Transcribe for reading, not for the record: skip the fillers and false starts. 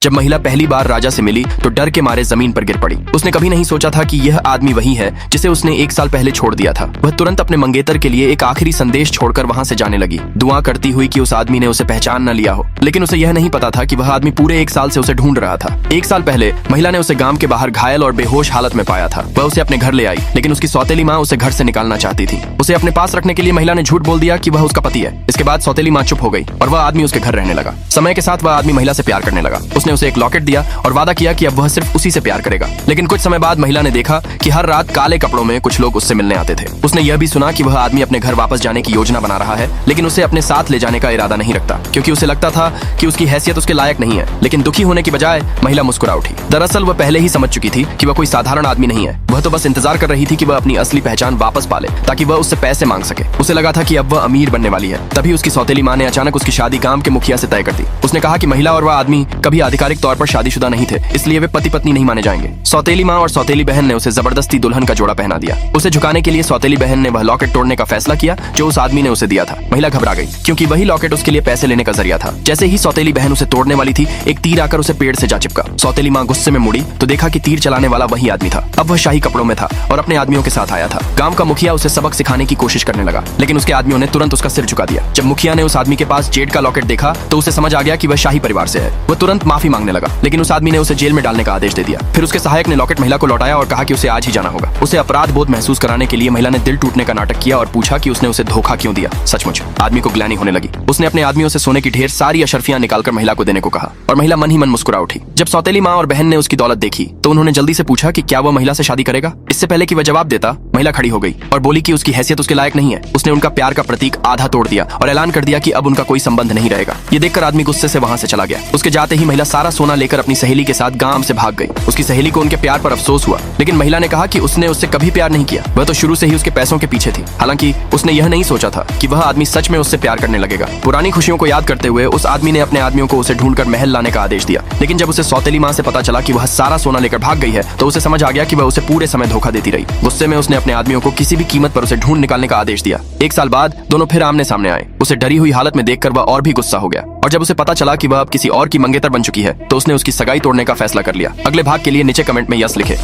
जब महिला पहली बार राजा से मिली तो डर के मारे जमीन पर गिर पड़ी। उसने कभी नहीं सोचा था कि यह आदमी वही है जिसे उसने 1 साल पहले छोड़ दिया था। वह तुरंत अपने मंगेतर के लिए एक आखिरी संदेश छोड़कर वहां से जाने लगी, दुआ करती हुई कि उस आदमी ने उसे पहचान न लिया हो। लेकिन उसे यह नहीं पता था कि वह आदमी पूरे 1 साल से उसे ढूंढ रहा था। 1 साल पहले महिला ने उसे गांव के बाहर घायल और बेहोश हालत में पाया था। वह उसे अपने घर ले आई, लेकिन उसकी सौतेली माँ उसे घर से निकालना चाहती थी। उसे अपने पास रखने के लिए महिला ने झूठ बोल दिया कि वह उसका पति है। इसके बाद सौतेली माँ चुप हो गई और वह आदमी उसके घर रहने लगा। समय के साथ वह आदमी महिला से प्यार करने लगा। उसने उसे एक लॉकेट दिया और वादा किया कि अब वह सिर्फ उसी से प्यार करेगा। लेकिन कुछ समय बाद महिला ने देखा कि हर रात काले कपड़ों में कुछ लोग उससे मिलने आते थे। उसने यह भी सुना कि वह आदमी अपने घर वापस जाने की योजना बना रहा है, लेकिन उसे अपने साथ ले जाने का इरादा नहीं रखता, क्योंकि उसे लगता था कि उसकी हैसियत उसके लायक नहीं है। लेकिन दुखी होने की बजाय महिला मुस्कुरा उठी। दरअसल वह पहले ही समझ चुकी थी कि वह कोई साधारण आदमी नहीं है। वह तो बस इंतजार कर रही थी कि वह अपनी असली पहचान वापस पाले, ताकि वह उससे पैसे मांग सके। उसे लगा था कि अब वह अमीर बनने वाली है। तभी उसकी सौतेली माँ ने अचानक उसकी शादी गांव के मुखिया से तय कर दी। उसने कहा कि महिला और वह आदमी कभी आधिकारिक तौर पर शादीशुदा नहीं थे, इसलिए वे पति पत्नी नहीं माने जाएंगे। सौतेली माँ और सौतेली बहन ने उसे जबरदस्ती दुल्हन का जोड़ा पहना दिया। उसे झुकाने के लिए सौतेली बहन ने वह लॉकेट तोड़ने का फैसला किया जो उस आदमी ने उसे दिया था। महिला घबरा गई, क्योंकि वही लॉकेट उसके लिए पैसे लेने का जरिया था। जैसे ही सौतेली बहन उसे तोड़ने वाली थी, एक तीर आकर उसे पेड़ से जा चिपका। सौतेली माँ गुस्से में मुड़ी तो देखा कि तीर चलाने वाला वही आदमी था। अब वह शाही कपड़ों में था और अपने आदमियों के साथ आया था। गांव का मुखिया उसे सबक सिखाने की कोशिश करने लगा, लेकिन उसके आदमियों ने तुरंत उसका सिर झुका दिया। जब मुखिया ने उस आदमी के पास जेड का लॉकेट देखा तो उसे समझ आ गया कि वह शाही परिवार से है। वह तुरंत माफी मांगने लगा, लेकिन उस आदमी ने उसे जेल में डालने का आदेश दे दिया। फिर उसके सहायक ने लॉकेट महिला को लौटाया और कहा कि उसे आज ही जाना होगा। उसे अपराध बोध महसूस कराने के लिए महिला ने दिल टूटने का नाटक किया और पूछा कि उसने उसे धोखा क्यों दिया। सचमुच आदमी को ग्लानि होने लगी। उसने अपने आदमियों से सोने की ढेर सारी अशर्फियां निकालकर महिला को देने को कहा और महिला मन ही मन मुस्कुरा उठी। जब सौतेली माँ और बहन ने उसकी दौलत देखी तो उन्होंने जल्दी से पूछा कि क्या वह महिला से शादी करेगा। इससे पहले कि वह जवाब देता, महिला खड़ी हो गई और बोली कि उसकी हैसियत उसके लायक नहीं है। उसने उनका प्यार का प्रतीक आधा तोड़ दिया और ऐलान कर दिया कि अब उनका कोई संबंध नहीं रहेगा। ये देखकर आदमी गुस्से से वहां से चला गया। उसके जाते ही महिला सारा सोना लेकर अपनी सहेली के साथ गांव से भाग गई। उसकी सहेली को उनके प्यार पर अफसोस हुआ, लेकिन महिला ने कहा कि उसने उससे कभी प्यार नहीं किया। वह तो शुरू से ही उसके पैसों के पीछे थी। हालांकि उसने यह नहीं सोचा था कि वह आदमी सच में उससे प्यार करने लगेगा। पुरानी खुशियों को याद करते हुए उस आदमी ने अपने आदमियों को उसे ढूंढकर महल लाने का आदेश दिया। लेकिन जब उसे सौतेली माँ से पता चला कि वह सारा सोना लेकर भाग गई है तो उसे समझ आ गया कि वह उसे पूरे समय धोखा देती रही। गुस्से में उसने अपने आदमियों को किसी भी कीमत पर उसे ढूंढ निकालने का आदेश दिया। 1 साल बाद दोनों फिर आमने सामने आए। उसे डरी हुई हालत में देखकर वह और भी गुस्सा हो गया और जब उसे पता चला कि वह अब किसी और की मंगेतर बन चुकी है तो उसने उसकी सगाई तोड़ने का फैसला कर लिया। अगले भाग के लिए नीचे कमेंट में यस लिखे।